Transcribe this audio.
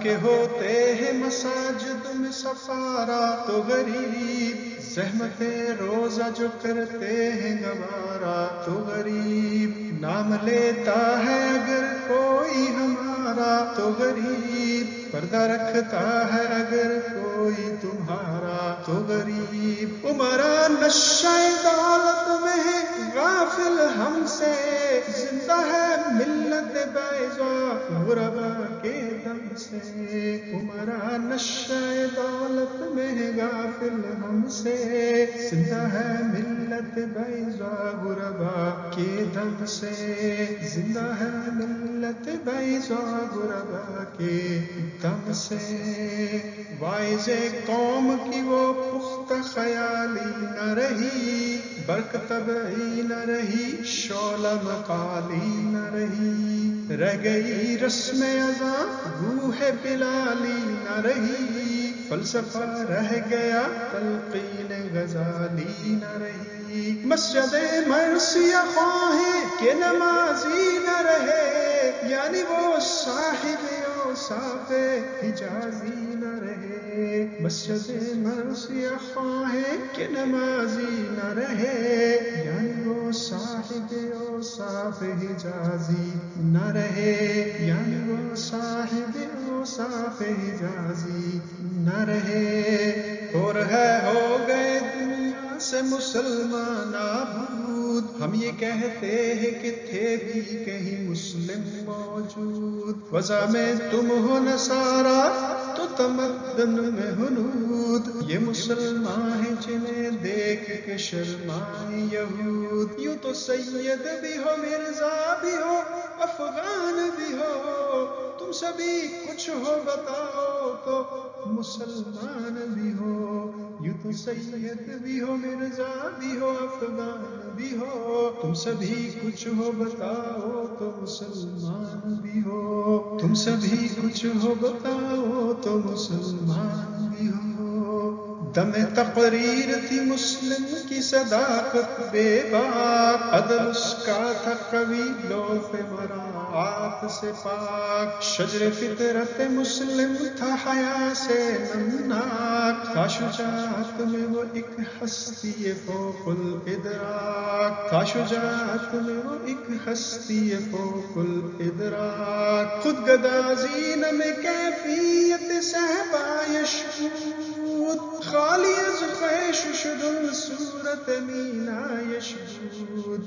کے ہوتے ہیں مساجد میں سفارا تو غریب، زحمت روزہ جو کرتے ہیں گوارا تو غریب، نام لیتا ہے اگر کوئی ہمارا تو غریب، پردہ رکھتا ہے اگر کوئی تمہارا تو غریب، عمرا نشہ دولت میں ہے غافل ہم سے، زندہ ہے ملت بیضا غربا کے دم سے، عمرا نشہ دولت میں ہے غافل ہم سے، زندہ ہے ملت بیضا غربا کے دم سے، زندہ ہے ملت بیضا غربا کے دم سے۔ وائز قوم کی وہ پختہ خیالی نہ رہی، برق طبعی نہ رہی، شعلہ مقالی نہ رہی، رہ گئی رسم اذاں روح بلالی نہ رہی، فلسفہ رہ گیا تلقین غزالی نہ رہی، مسجد مرثیہ خواہیں کہ نمازی نہ رہے، یعنی وہ صاحب اوصاف حجازی نہ رہے، مسجد مرثیہ خواہیں کہ نمازی نہ رہے، یعنی وہ صاحب اوصاف حجازی نہ رہے، یعنی وہ صاحب اوصاف حجازی نہ رہے، اور ہو گئے دنیا سے مسلمان نابود، ہم یہ کہتے ہیں کہ تھے بھی کہیں مسلم موجود، وضع میں تم ہو نصارا تو تمدن میں ہنود، یہ مسلمان ہیں جنہیں دیکھ کے شرمائیں یہود، یوں تو سید بھی ہو مرزا بھی ہو افغان بھی ہو، تم سبھی کچھ ہو بتاؤ تو مسلمان بھی ہو، یوں تو سید بھی ہو مرزا بھی ہو افغان بھی ہو، تم سبھی کچھ ہو بتاؤ تو مسلمان بھی ہو، تم سبھی کچھ ہو بتاؤ تو مسلمان بھی ہو۔ دم تقریر تھی مسلم کی صداقت بے باک، عدل اس کا تھا قوی لوح مراعات سے پاک، شجر فطرت مسلم تھا حیا سے نمناک، تھا شجاعت میں وہ ایک ہستی فوق الادراک، تھا شجاعت میں وہ ایک ہستی فوق الادراک، خود گدازی میں کیفیت صحبا یشہود، خالی از خیش شد صورت مینا یشہود۔